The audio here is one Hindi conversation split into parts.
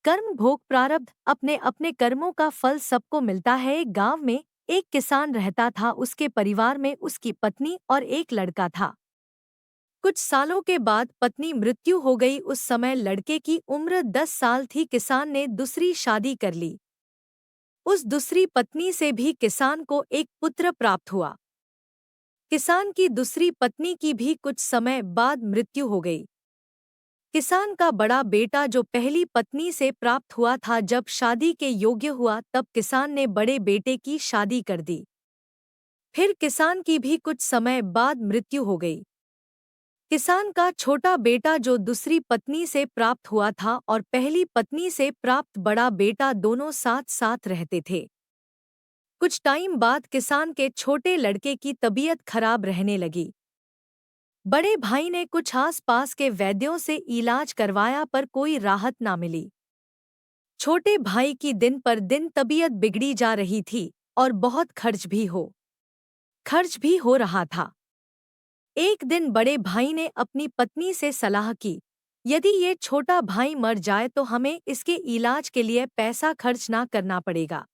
कर्म भोग प्रारब्ध अपने अपने कर्मों का फल सबको मिलता है। एक गांव में एक किसान रहता था। उसके परिवार में उसकी पत्नी और एक लड़का था। कुछ सालों के बाद पत्नी मृत्यु हो गई। उस समय लड़के की उम्र 10 साल थी। किसान ने दूसरी शादी कर ली। उस दूसरी पत्नी से भी किसान को एक पुत्र प्राप्त हुआ। किसान की दूसरी पत्नी की भी कुछ समय बाद मृत्यु हो गई। किसान का बड़ा बेटा जो पहली पत्नी से प्राप्त हुआ था, जब शादी के योग्य हुआ तब किसान ने बड़े बेटे की शादी कर दी। फिर किसान की भी कुछ समय बाद मृत्यु हो गई। किसान का छोटा बेटा जो दूसरी पत्नी से प्राप्त हुआ था और पहली पत्नी से प्राप्त बड़ा बेटा दोनों साथ साथ रहते थे। कुछ टाइम बाद किसान के छोटे लड़के की तबीयत खराब रहने लगी। बड़े भाई ने कुछ आस-पास के वैद्यों से इलाज करवाया पर कोई राहत ना मिली। छोटे भाई की दिन पर दिन तबीयत बिगड़ी जा रही थी और बहुत खर्च भी हो रहा था। एक दिन बड़े भाई ने अपनी पत्नी से सलाह की, यदि ये छोटा भाई मर जाए तो हमें इसके इलाज के लिए पैसा खर्च ना करना पड़ेगा।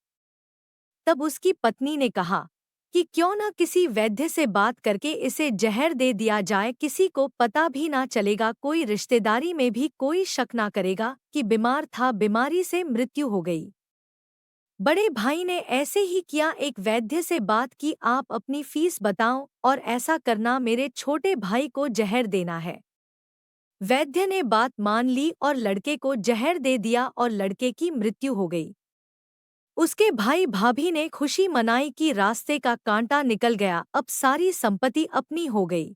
तब उसकी पत्नी ने कहा कि क्यों न किसी वैद्य से बात करके इसे जहर दे दिया जाए। किसी को पता भी ना चलेगा, कोई रिश्तेदारी में भी कोई शक ना करेगा कि बीमार था, बीमारी से मृत्यु हो गई। बड़े भाई ने ऐसे ही किया। एक वैद्य से बात की, आप अपनी फीस बताओ और ऐसा करना, मेरे छोटे भाई को जहर देना है। वैद्य ने बात मान ली और लड़के को जहर दे दिया और लड़के की मृत्यु हो गई। उसके भाई भाभी ने खुशी मनाई कि रास्ते का कांटा निकल गया, अब सारी संपत्ति अपनी हो गई।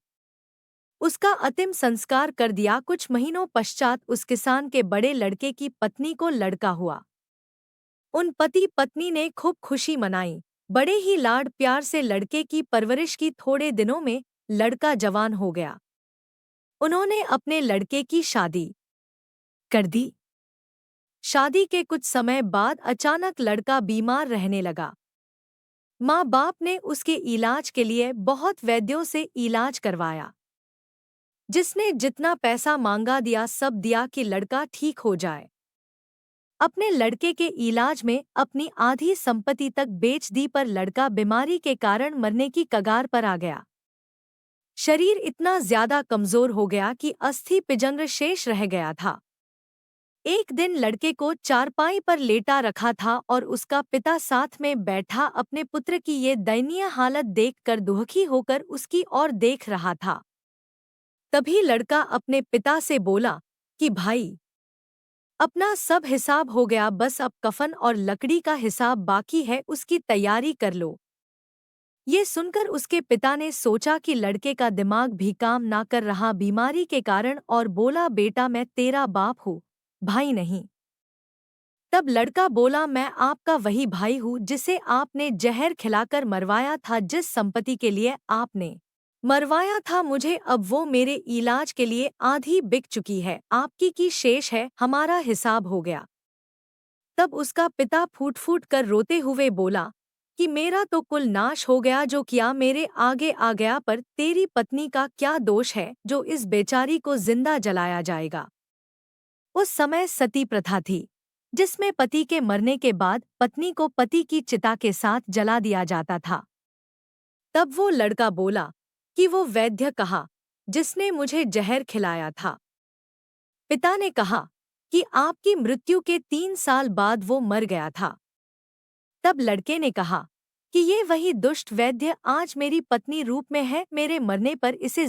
उसका अंतिम संस्कार कर दिया। कुछ महीनों पश्चात उस किसान के बड़े लड़के की पत्नी को लड़का हुआ। उन पति पत्नी ने खूब खुशी मनाई। बड़े ही लाड प्यार से लड़के की परवरिश की। थोड़े दिनों में लड़का जवान हो गया। उन्होंने अपने लड़के की शादी कर दी। शादी के कुछ समय बाद अचानक लड़का बीमार रहने लगा। माँ बाप ने उसके इलाज के लिए बहुत वैद्यों से इलाज करवाया। जिसने जितना पैसा मांगा दिया, सब दिया कि लड़का ठीक हो जाए। अपने लड़के के इलाज में अपनी आधी संपत्ति तक बेच दी, पर लड़का बीमारी के कारण मरने की कगार पर आ गया। शरीर इतना ज्यादा कमजोर हो गया कि अस्थि पिंजर शेष रह गया था। एक दिन लड़के को चारपाई पर लेटा रखा था और उसका पिता साथ में बैठा अपने पुत्र की ये दयनीय हालत देखकर दुखी होकर उसकी ओर देख रहा था। तभी लड़का अपने पिता से बोला कि भाई, अपना सब हिसाब हो गया, बस अब कफन और लकड़ी का हिसाब बाकी है, उसकी तैयारी कर लो। ये सुनकर उसके पिता ने सोचा कि लड़के का दिमाग भी काम ना कर रहा बीमारी के कारण, और बोला, बेटा मैं तेरा बाप हूँ, भाई नहीं। तब लड़का बोला, मैं आपका वही भाई हूँ जिसे आपने जहर खिलाकर मरवाया था। जिस संपत्ति के लिए आपने मरवाया था मुझे, अब वो मेरे इलाज के लिए आधी बिक चुकी है, आपकी की शेष है, हमारा हिसाब हो गया। तब उसका पिता फूट फूट कर रोते हुए बोला कि मेरा तो कुल नाश हो गया, जो किया मेरे आगे आ गया, पर तेरी पत्नी का क्या दोष है जो इस बेचारी को जिंदा जलाया जाएगा। उस समय सती प्रथा थी, जिसमें पति के मरने के बाद पत्नी को पति की चिता के साथ जला दिया जाता था। तब वो लड़का बोला कि वो वैद्य कहा जिसने मुझे जहर खिलाया था। पिता ने कहा कि आपकी मृत्यु के 3 साल बाद वो मर गया था। तब लड़के ने कहा कि ये वही दुष्ट वैद्य आज मेरी पत्नी रूप में है, मेरे मरने पर इसे